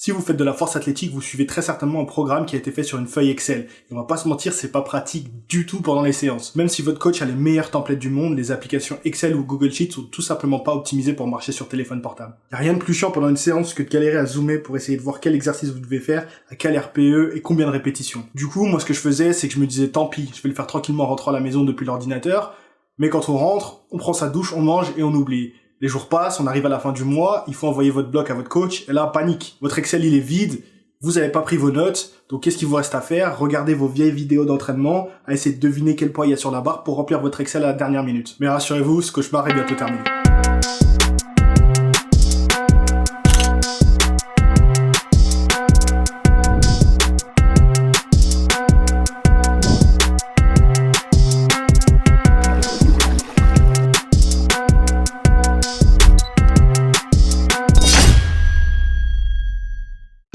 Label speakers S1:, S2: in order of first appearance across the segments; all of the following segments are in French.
S1: Si vous faites de la force athlétique, vous suivez très certainement un programme qui a été fait sur une feuille Excel. Et on va pas se mentir, c'est pas pratique du tout pendant les séances. Même si votre coach a les meilleurs templates du monde, les applications Excel ou Google Sheets sont tout simplement pas optimisées pour marcher sur téléphone portable. Y a rien de plus chiant pendant une séance que de galérer à zoomer pour essayer de voir quel exercice vous devez faire, à quel RPE et combien de répétitions. Du coup, moi ce que je faisais, c'est que je me disais tant pis, je vais le faire tranquillement en rentrant à la maison depuis l'ordinateur. Mais quand on rentre, on prend sa douche, on mange et on oublie. Les jours passent, on arrive à la fin du mois, il faut envoyer votre bloc à votre coach, et là, panique. Votre Excel, il est vide, vous n'avez pas pris vos notes, donc qu'est-ce qu'il vous reste à faire? Regardez vos vieilles vidéos d'entraînement, à essayer de deviner quel poids il y a sur la barre pour remplir votre Excel à la dernière minute. Mais rassurez-vous, ce cauchemar est bientôt terminé.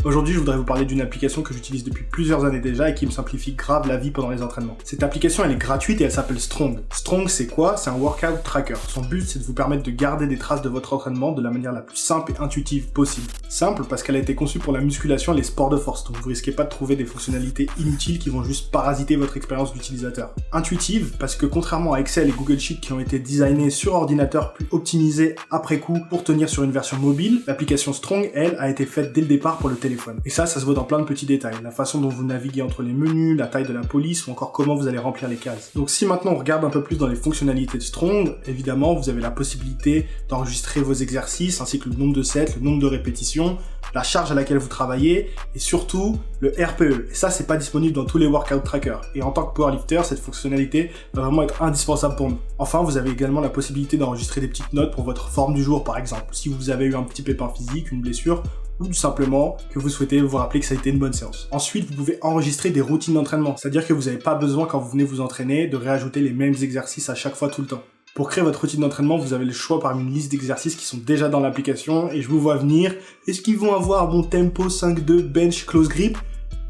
S1: Aujourd'hui, je voudrais vous parler d'une application que j'utilise depuis plusieurs années déjà et qui me simplifie grave la vie pendant les entraînements. Cette application, elle est gratuite et elle s'appelle Strong. Strong, c'est quoi? C'est un workout tracker. Son but, c'est de vous permettre de garder des traces de votre entraînement de la manière la plus simple et intuitive possible. Simple parce qu'elle a été conçue pour la musculation et les sports de force, donc vous risquez pas de trouver des fonctionnalités inutiles qui vont juste parasiter votre expérience d'utilisateur. Intuitive parce que contrairement à Excel et Google Sheets qui ont été designés sur ordinateur puis optimisés après coup pour tenir sur une version mobile, l'application Strong, elle, a été faite dès le départ pour le téléphone. Et ça se voit dans plein de petits détails. La façon dont vous naviguez entre les menus, la taille de la police ou encore comment vous allez remplir les cases. Donc si maintenant on regarde un peu plus dans les fonctionnalités de Strong, évidemment vous avez la possibilité d'enregistrer vos exercices ainsi que le nombre de sets, le nombre de répétitions, la charge à laquelle vous travaillez et surtout le RPE. Et ça c'est pas disponible dans tous les workout trackers. Et en tant que powerlifter, cette fonctionnalité va vraiment être indispensable pour nous. Enfin, vous avez également la possibilité d'enregistrer des petites notes pour votre forme du jour par exemple. Si vous avez eu un petit pépin physique, une blessure, ou tout simplement que vous souhaitez vous rappeler que ça a été une bonne séance. Ensuite, vous pouvez enregistrer des routines d'entraînement, c'est-à-dire que vous n'avez pas besoin quand vous venez vous entraîner de réajouter les mêmes exercices à chaque fois tout le temps. Pour créer votre routine d'entraînement, vous avez le choix parmi une liste d'exercices qui sont déjà dans l'application et je vous vois venir. Est-ce qu'ils vont avoir bon tempo 5-2 bench close grip?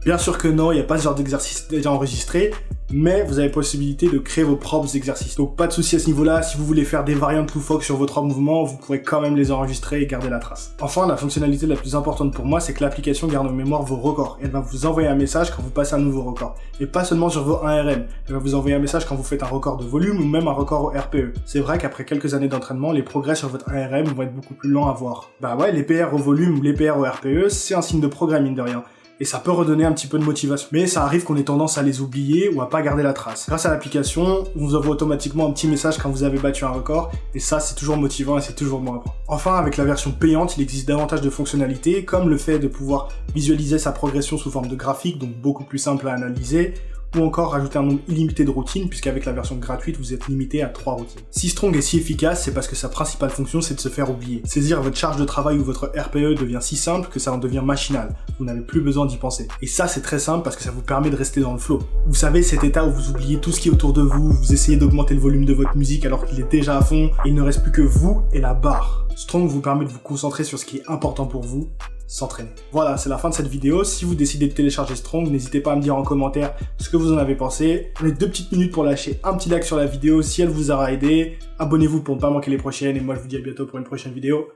S1: Bien sûr que non, il n'y a pas ce genre d'exercice déjà enregistré, mais vous avez possibilité de créer vos propres exercices. Donc pas de souci à ce niveau-là, si vous voulez faire des variantes loufoques sur votre mouvement, vous pourrez quand même les enregistrer et garder la trace. Enfin, la fonctionnalité la plus importante pour moi, c'est que l'application garde en mémoire vos records. Elle va vous envoyer un message quand vous passez un nouveau record. Et pas seulement sur vos 1RM, elle va vous envoyer un message quand vous faites un record de volume ou même un record au RPE. C'est vrai qu'après quelques années d'entraînement, les progrès sur votre 1RM vont être beaucoup plus lents à voir. Bah ouais, les PR au volume ou les PR au RPE, c'est un signe de progrès mine de rien. Et ça peut redonner un petit peu de motivation. Mais ça arrive qu'on ait tendance à les oublier ou à pas garder la trace. Grâce à l'application, on vous envoie automatiquement un petit message quand vous avez battu un record, et ça c'est toujours motivant et c'est toujours bon à prendre. Enfin, avec la version payante, il existe davantage de fonctionnalités, comme le fait de pouvoir visualiser sa progression sous forme de graphique, donc beaucoup plus simple à analyser, ou encore rajouter un nombre illimité de routines, puisqu'avec la version gratuite, vous êtes limité à 3 routines. Si Strong est si efficace, c'est parce que sa principale fonction, c'est de se faire oublier. Saisir votre charge de travail ou votre RPE devient si simple que ça en devient machinal. Vous n'avez plus besoin d'y penser. Et ça, c'est très simple parce que ça vous permet de rester dans le flow. Vous savez, cet état où vous oubliez tout ce qui est autour de vous, vous essayez d'augmenter le volume de votre musique alors qu'il est déjà à fond, et il ne reste plus que vous et la barre. Strong vous permet de vous concentrer sur ce qui est important pour vous, s'entraîner. Voilà, c'est la fin de cette vidéo. Si vous décidez de télécharger Strong, n'hésitez pas à me dire en commentaire ce que vous en avez pensé. Prenez 2 petites minutes pour lâcher un petit like sur la vidéo si elle vous aura aidé. Abonnez-vous pour ne pas manquer les prochaines et moi je vous dis à bientôt pour une prochaine vidéo.